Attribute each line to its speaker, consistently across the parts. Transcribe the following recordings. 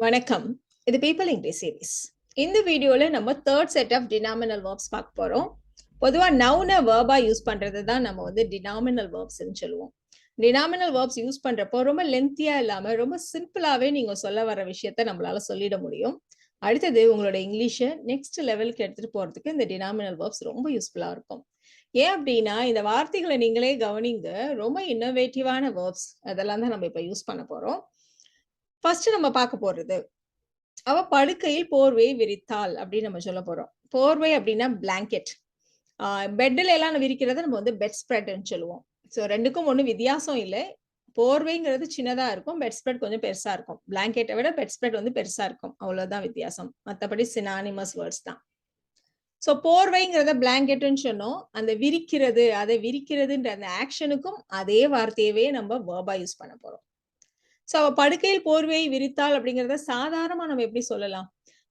Speaker 1: வணக்கம். இது people English series. இந்த வீடியோல நம்ம தேர்ட் செட் ஆஃப் டினாமினல் வேர்ப்ஸ் பார்க்க போறோம். பொதுவா நவுனை வேர்பா யூஸ் பண்றது தான் நம்ம டினாமினல் வேர்ப்ஸ்ன்னு சொல்லுவோம். டினாமினல் வேர்ப்ஸ் யூஸ் பண்றப்போ ரொம்ப லென்த்தியா இல்லாம ரொம்ப சிம்பிளாவே நீங்க சொல்ல வர விஷயத்த நம்மளால சொல்லிட முடியும். அடுத்தது உங்களோட இங்கிலீஷை நெக்ஸ்ட் லெவலுக்கு எடுத்துட்டு போறதுக்கு இந்த டினாமினல் வேர்ப்ஸ் ரொம்ப யூஸ்ஃபுல்லா இருக்கும். ஏன் அப்படின்னா இந்த வார்த்தைகளை நீங்களே கவனிங்க, ரொம்ப இன்னோவேட்டிவான வேர்ப்ஸ் அதெல்லாம் தான் நம்ம இப்ப யூஸ் பண்ண போறோம். ஃபர்ஸ்ட் நம்ம பார்க்க போறது, அவ படுக்கையில் போர்வையை விரித்தாள் அப்படின்னு நம்ம சொல்ல போறோம். போர்வை அப்படின்னா பிளாங்கெட். பெட்ல எல்லாம் விரிக்கிறத நம்ம பெட் ஸ்ப்ரெட்ன்னு சொல்லுவோம். ஸோ ரெண்டுக்கும் ஒன்றும் வித்தியாசம் இல்லை. போர்வைங்கிறது சின்னதா இருக்கும், பெட் ஸ்ப்ரெட் கொஞ்சம் பெருசா இருக்கும். பிளாங்கெட்டை விட பெட் ஸ்ப்ரெட் பெருசா இருக்கும், அவ்வளவுதான் வித்தியாசம். மற்றபடி சினானிமஸ் வேர்ட்ஸ் தான். ஸோ போர்வைங்கிறத பிளாங்கெட்னு சொன்னோம். அந்த விரிக்கிறது, அதை விரிக்கிறதுன்ற அந்த ஆக்ஷனுக்கும் அதே வார்த்தையவே நம்ம வேர்பா யூஸ் பண்ண போறோம். சோ அவ படுக்கையில் போர்வையை விரித்தாள் அப்படிங்கறத சாதாரணமா நம்ம எப்படி சொல்லலாம்?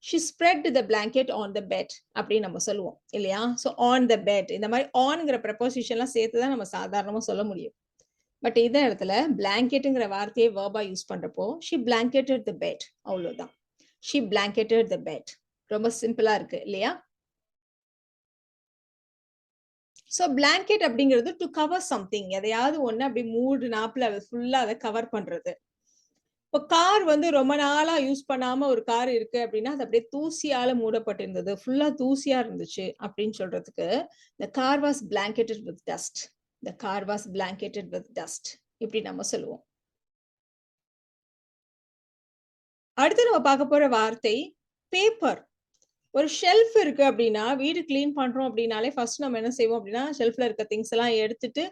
Speaker 1: She spread the blanket on the bed அப்படின்னு நம்ம சொல்லுவோம் இல்லையா? சோ on the bed இந்த மாதிரி onங்கிற ப்ரெபோசிஷன்லாம் சேர்த்து தான் நம்ம சாதாரணமா சொல்ல முடியும். பட் இதே இடத்துல பிளாங்கெட்டுங்கிற வார்த்தையை வேர்பா யூஸ் பண்றப்போ she blanketed the bed அவ்வளவுதான். She blanketed the bed. ரொம்ப சிம்பிளா இருக்கு இல்லையா? சோ blanket அப்படிங்கிறது டு கவர் சம்திங், எதையாவது ஒண்ணு அப்படி மூடு நாப்புல ஃபுல்லா அதை கவர் பண்றது. இப்போ கார் ரொம்ப நாளா யூஸ் பண்ணாம ஒரு கார் இருக்கு அப்படின்னா அது அப்படியே தூசியால மூடப்பட்டிருந்தது, ஃபுல்லா தூசியா இருந்துச்சு அப்படின்னு சொல்றதுக்கு the car was blanketed with dust. The car was blanketed with dust இப்படி நம்ம சொல்லுவோம். அடுத்து நம்ம பார்க்க போற வார்த்தை பேப்பர். ஒரு ஷெல்ஃப் இருக்கு அப்படின்னா, வீடு கிளீன் பண்றோம் அப்படின்னாலே ஃபர்ஸ்ட் நம்ம என்ன செய்வோம் அப்படின்னா, ஷெல்ஃப்ல இருக்க திங்ஸ் எல்லாம் எடுத்துட்டு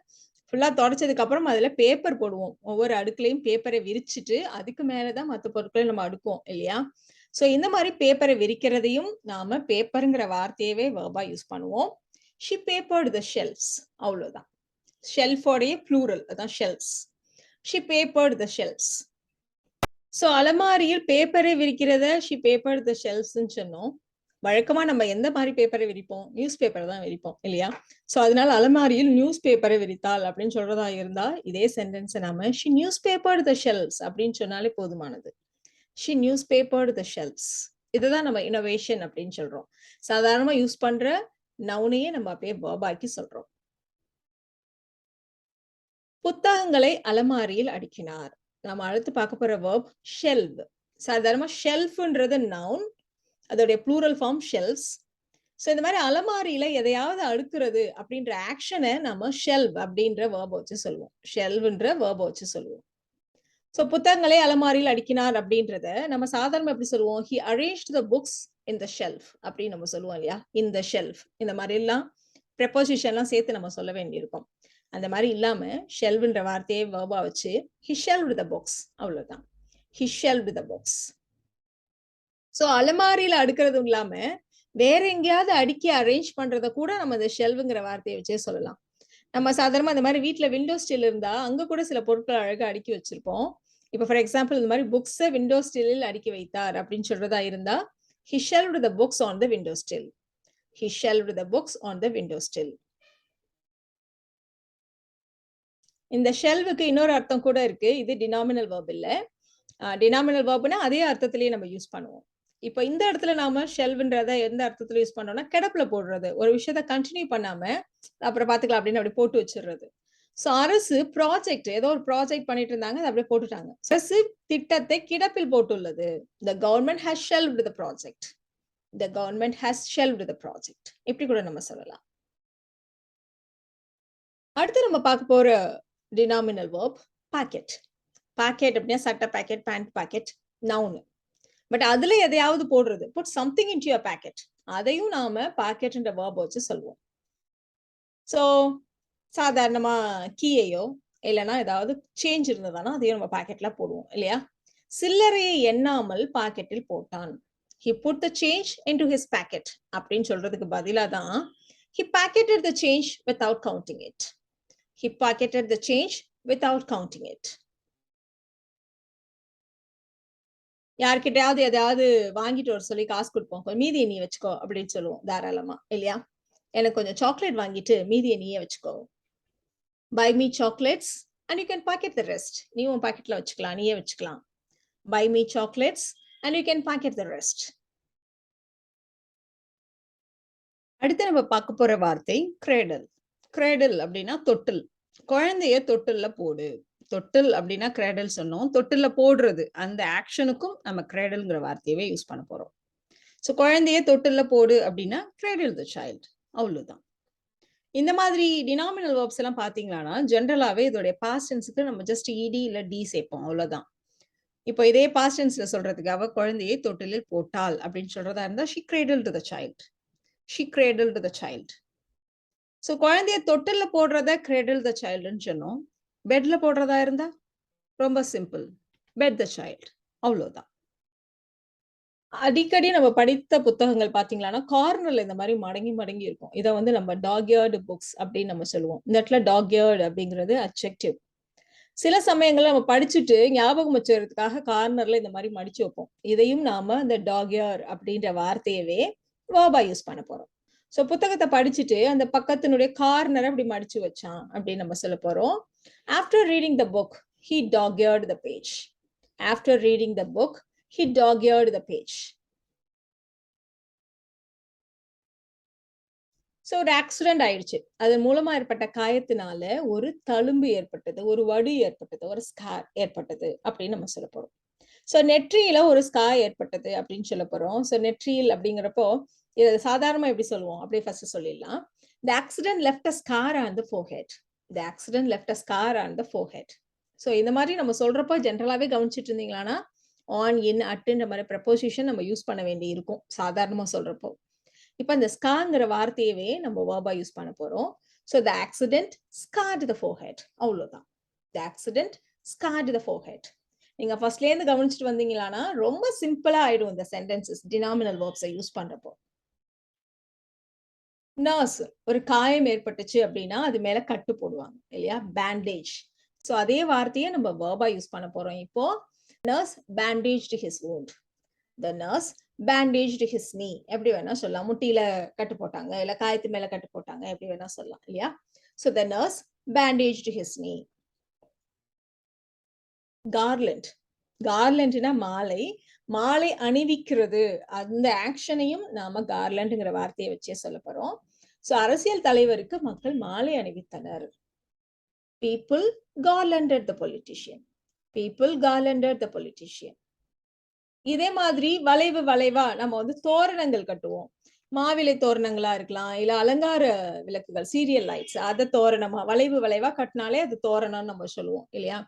Speaker 1: ஃபுல்லா தொடச்சதுக்கு அப்புறம் அதுல பேப்பர் போடுவோம். ஒவ்வொரு அடுக்குலையும் பேப்பரை விரிச்சிட்டு அதுக்கு மேலதான் மற்ற பொருட்களை நம்ம அடுக்குவோம் இல்லையா? சோ இந்த மாதிரி பேப்பரை விரிக்கிறதையும் நாம பேப்பருங்கிற வார்த்தையவே வேர்பா யூஸ் பண்ணுவோம். ஷி பேப்பர்டு த ஷெல்ஃப்ஸ் அவ்வளவுதான். ஷெல்ஃபோடைய ப்ளூரல் அதான் shelves. She papered the shelves. So அலமாரியில் பேப்பரை விரிக்கிறத ஷி பேப்பர்டு த ஷெல்ஃப்ஸ்ன்னு சொன்னோம். வழக்கமா நம்ம எந்த மாதிரி பேப்பரை விரிப்போம்? நியூஸ் பேப்பர் தான் விரிப்போம் இல்லையா? சோ அதனால அலமாரியில் நியூஸ் பேப்பரை விரித்தாள் அப்படின்னு சொல்றதா இருந்தா இதே சென்டென்ஸ் நாம she newspapered the shelves அப்படின்னு சொன்னாலே போதுமானது. she newspapered the shelves. இதுதான் நம்ம இன்னோவேஷன் அப்படின்னு சொல்றோம். சாதாரணமா யூஸ் பண்ற நவுனையே நம்ம அப்படியே வேர்பாக்கி சொல்றோம். புத்தகங்களை அலமாரியில் அடுக்கினார். நம்ம அடுத்து பார்க்க போற வேர்ப் ஷெல்வ். சாதாரணமா ஷெல்ஃப்ன்றது நவுன், அதோடைய ப்ளூரல் ஃபார்ம் ஷெல்ஃப்ஸ். சோ இந்த மாதிரி அலமாரியில எதையாவது அடுக்குறது அப்படின்ற ஆக்ஷனை நம்ம ஷெல்வ் அப்படின்ற வேர்ப வச்சு சொல்லுவோம். ஷெல்வ்ன்ற வேர்ப வச்சு சொல்லுவோம். சோ புத்தகங்களை அலமாரியில் அடுக்கினார் அப்படின்றத நம்ம சாதாரணமா எப்படி சொல்லுவோம்? he arranged the books in the shelf அப்படின்னு நம்ம சொல்லுவோம் இல்லையா? in the shelf இந்த மாதிரி எல்லாம் ப்ரெபோசிஷன் எல்லாம் சேர்த்து நம்ம சொல்ல வேண்டியிருக்கும். அந்த மாதிரி இல்லாம ஷெல்வ்ன்ற வார்த்தையை வேர்பா வச்சு he shelved the books அவ்வளவுதான். he shelved the books. So அலமாரியில அடுக்கிறதும் இல்லாம வேற எங்கேயாவது அடுக்கி அரேஞ்ச் பண்றத கூட நம்ம இந்த ஷெல்வ்ங்கிற வார்த்தையை வச்சே சொல்லலாம். நம்ம சாதாரணமா இந்த மாதிரி வீட்டுல விண்டோ ஸ்டில் இருந்தா அங்க கூட சில பொருட்கள் அழகா அடுக்கி வச்சிருப்போம். இப்ப ஃபார் எக்ஸாம்பிள் இந்த மாதிரி புக்ஸை விண்டோ ஸ்டில்லில் அடுக்கி வைத்தார் அப்படின்னு சொல்றதா இருந்தா he shelved the books on the window sill. he shelved the books on the window sill. இந்த ஷெல்வுக்கு இன்னொரு அர்த்தம் கூட இருக்கு. இது டினாமினல் வேர்ப் இல்ல. டினாமினல் வேர்ப்னா அதே அர்த்தத்திலேயே நம்ம யூஸ் பண்ணுவோம். இப்ப இந்த இடத்துல நாம ஷெல்வ்ன்றத எந்த அர்த்தத்துல யூஸ் பண்றோம்னா கிடப்புல போடுறது. ஒரு விஷயத்த கண்டினியூ பண்ணாம அப்புறம் பாத்துக்கலாம் அப்படின்னு அப்படி போட்டு வச்சிடுறது. சோ அரசு ப்ராஜெக்ட் ஏதோ ஒரு ப்ராஜெக்ட் பண்ணிட்டு இருந்தாங்க, அதை அப்படியே போட்டுட்டாங்க. அரசு திட்டத்தை கிடப்பில் போட்டுள்ளது. The government has shelved the project. The government has shelved the project. இப்படி கூட நம்ம சொல்லலாம். அடுத்து நம்ம பார்க்க போற டினாமினல் வேர்ப் பாக்கெட். பாக்கெட் அப்படின்னா சட்டை pocket, pant pocket, noun. But அதுல எதையாவது போடுறது, put something into your pocket, அதையும் நாம பாக்கெட்ன்ற வேர்ப் வச்சு சொல்லுவோம். சோ சாதாரணமா கீயையோ இல்லைன்னா ஏதாவது சேஞ்ச் இருந்ததானா அதையும் நம்ம பாக்கெட்ல போடுவோம் இல்லையா? சில்லறையை எண்ணாமல் பாக்கெட்டில் போட்டான். he put the change into his packet அப்படின்னு சொல்றதுக்கு பதிலா தான் he pocketed the change without counting it. he pocketed the change without counting it. யார்கிட்டயாவது எதையாவது வாங்கிட்டு வர சொல்லி காசு கொடுப்போம். மீதியை நீ வச்சுக்கோ அப்படின்னு சொல்லுவோம் தாராளமா இல்லையா? எனக்கு கொஞ்சம் சாக்லேட் வாங்கிட்டு மீதியை நீயே வச்சுக்கோ. buy me chocolates and you can pocket the rest. நீ உன் பாக்கெட்ல வச்சுக்கலாம், நீயே வச்சுக்கலாம். buy me chocolates and you can packet the rest. அடுத்து நம்ம பார்க்க போற வார்த்தை cradle. cradle அப்படின்னா தொட்டில். குழந்தைய தொட்டில்ல போடு. தொட்டில் அப்படின்னா cradle சொன்னோம். தொட்டில்ல போடுறது அந்த ஆக்ஷனுக்கும் நம்ம cradleங்கிற வார்த்தையவே யூஸ் பண்ண போறோம். ஸோ குழந்தைய தொட்டில்ல போடு அப்படின்னா cradle the child. அவ்வளவுதான். இந்த மாதிரி டினாமினல் வேர்ப்ஸ் எல்லாம் பாத்தீங்கன்னா ஜென்ரலாவே இதோடைய பாஸ்ட் டென்ஸ்க்கு நம்ம ஜஸ்ட் இடி இல்ல டி சேர்ப்போம் அவ்வளவுதான். இப்போ இதே பாஸ்ட் டென்ஸ்ல சொல்றதுக்கு அவ குழந்தையை தொட்டிலில் போட்டாள் அப்படின்னு சொல்றதா இருந்தா she cradled the child. she cradled the child. So குழந்தைய தொட்டில்ல போடுறத cradle the childன்னு சொன்னோம். பெட்ல போடுறதா இருந்தா ரொம்ப சிம்பிள், bed the child. அவ்வளவுதான். அடிக்கடி நம்ம படித்த புத்தகங்கள் பாத்தீங்கன்னா கார்னர்ல இந்த மாதிரி மடங்கி மடங்கி இருக்கும். இதை வந்து நம்ம டாக் இயர்டு புக்ஸ் அப்படின்னு நம்ம சொல்லுவோம். இந்த இடத்துல டாக் இயர்டு அப்படிங்கிறது அட்ஜெக்டிவ். சில சமயங்கள்ல நம்ம படிச்சுட்டு ஞாபகம் வச்சுக்கிறதுக்காக கார்னர்ல இந்த மாதிரி மடிச்சு வைப்போம். இதையும் நாம இந்த டாக் இயர் அப்படின்ற வார்த்தையவே வேர்பா யூஸ் பண்ண போறோம். ஸோ புத்தகத்தை படிச்சுட்டு அந்த பக்கத்தினுடைய கார்னரை அப்படி மடிச்சு வச்சான் அப்படின்னு நம்ம சொல்ல போறோம். After reading the book he dog-eared the page. After reading the book he dog-eared the page. So ஒரு ஆக்சிடென்ட் ஆயிடுச்சு. அதன் மூலமா ஏற்பட்ட காயத்தினால ஒரு தழும்பு ஏற்பட்டது, ஒரு வடு ஏற்பட்டது, ஒரு ஸ்கார் ஏற்பட்டது அப்படின்னு நம்ம சொல்ல போறோம். ஸோ நெற்றியில ஒரு ஸ்கார் ஏற்பட்டது அப்படின்னு சொல்ல போறோம். ஸோ நெற்றியில் அப்படிங்கிறப்போ இதை சாதாரணமா எப்படி சொல்லுவோம் அப்படியே ஃபர்ஸ்ட் சொல்லிடலாம். The accident left a scar on the forehead. The accident left a scar on the forehead. So இந்த மாதிரி நம்ம சொல்றப்போ ஜென்ரலாவே கவனிச்சுட்டு இருந்தீங்கன்னா ஆன், இன், அட்டுன்ற மாதிரி ப்ரெப்போசிஷன் நம்ம யூஸ் பண்ண வேண்டி இருக்கும் சாதாரணமா சொல்றப்போ. இப்ப இந்த ஸ்கார்ங்கிற வார்த்தையவே நம்ம வேர்பா யூஸ் பண்ண போறோம். So the accident scarred the forehead. அவ்வளவுதான். The accident scarred the forehead. நீங்க ஃபர்ஸ்ட்ல இருந்து கவனிச்சுட்டு வந்தீங்களானா ரொம்ப சிம்பிளா ஆயிடும் இந்த சென்டென்சஸ் டினாமினல் வேர்ப்ஸை யூஸ் பண்றப்போ. நர்ஸ், ஒரு காயம் ஏற்பட்டுச்சு அப்படின்னா அது மேல கட்டு போடுவாங்க இல்லையா, பேண்டேஜ். ஸோ அதே வார்த்தையை நம்ம வேர்பா யூஸ் பண்ண போறோம் இப்போ. Nurse bandaged his wound. The nurse bandaged his knee. எப்படி வேணா சொல்லலாம். முட்டியில கட்டு போட்டாங்க, இல்ல காயத்து மேல கட்டு போட்டாங்க, எப்படி வேணா சொல்லலாம் இல்லையா. So the nurse bandaged his knee. Garland. garlandனா மாலை. மாலை அணிவிக்கிறது அந்த ஆக்ஷனையும் நாம garlandங்கிற வார்த்தையை வச்சே சொல்ல போறோம். ஸோ அரசியல் தலைவருக்கு மக்கள் மாலை அணிவித்தனர். People garlanded the politician. People garlanded the politician. இதே மாதிரி வளைவு வளைவா நம்ம வந்து தோரணங்கள் கட்டுவோம். மாவிலை தோரணங்களா இருக்கலாம், இல்ல அலங்கார விளக்குகள், சீரியல் லைட்ஸ், அத தோரணமா வளைவு வளைவா கட்டினாலே அது தோரணம்னு நம்ம சொல்லுவோம் இல்லையா.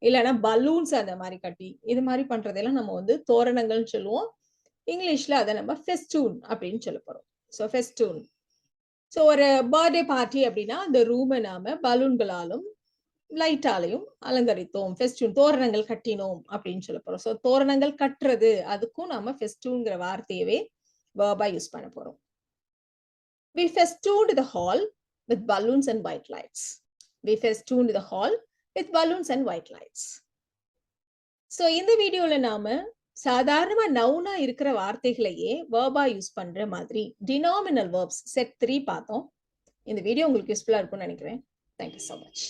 Speaker 1: இல்லைன்னா பலூன்ஸ் அந்த மாதிரி கட்டி இது மாதிரி பண்றதெல்லாம் நம்ம வந்து தோரணங்கள்னு சொல்லுவோம். இங்கிலீஷ்ல அதை நம்ம ஃபெஸ்டூன் அப்படின்னு சொல்ல போறோம். ஸோ ஃபெஸ்டூன். ஸோ ஒரு பர்த்டே பார்ட்டி அப்படின்னா அந்த ரூமை நாம பலூன்களாலும் லைட்டாலையும் அலங்கரித்தோம், ஃபெஸ்டூன் தோரணங்கள் கட்டினோம் அப்படின்னு சொல்ல போறோம். ஸோ தோரணங்கள் கட்டுறது அதுக்கும் நாம ஃபெஸ்டூன்ங்கிற வார்த்தையவே வேர்பா யூஸ் பண்ண போறோம். We festooned the hall with balloons and white lights. We festooned the hall with balloons and white lights. So இந்த வீடியோல நாம சாதாரணமா நவுனா இருக்கிற வார்த்தைகளையே வேர்பா யூஸ் பண்ற மாதிரி டினாமினல் வேர்ப்ஸ் செட் 3 பார்த்தோம். இந்த வீடியோ உங்களுக்கு யூஸ்ஃபுல்லா இருக்கும்னு நினைக்கிறேன். Thank you so much.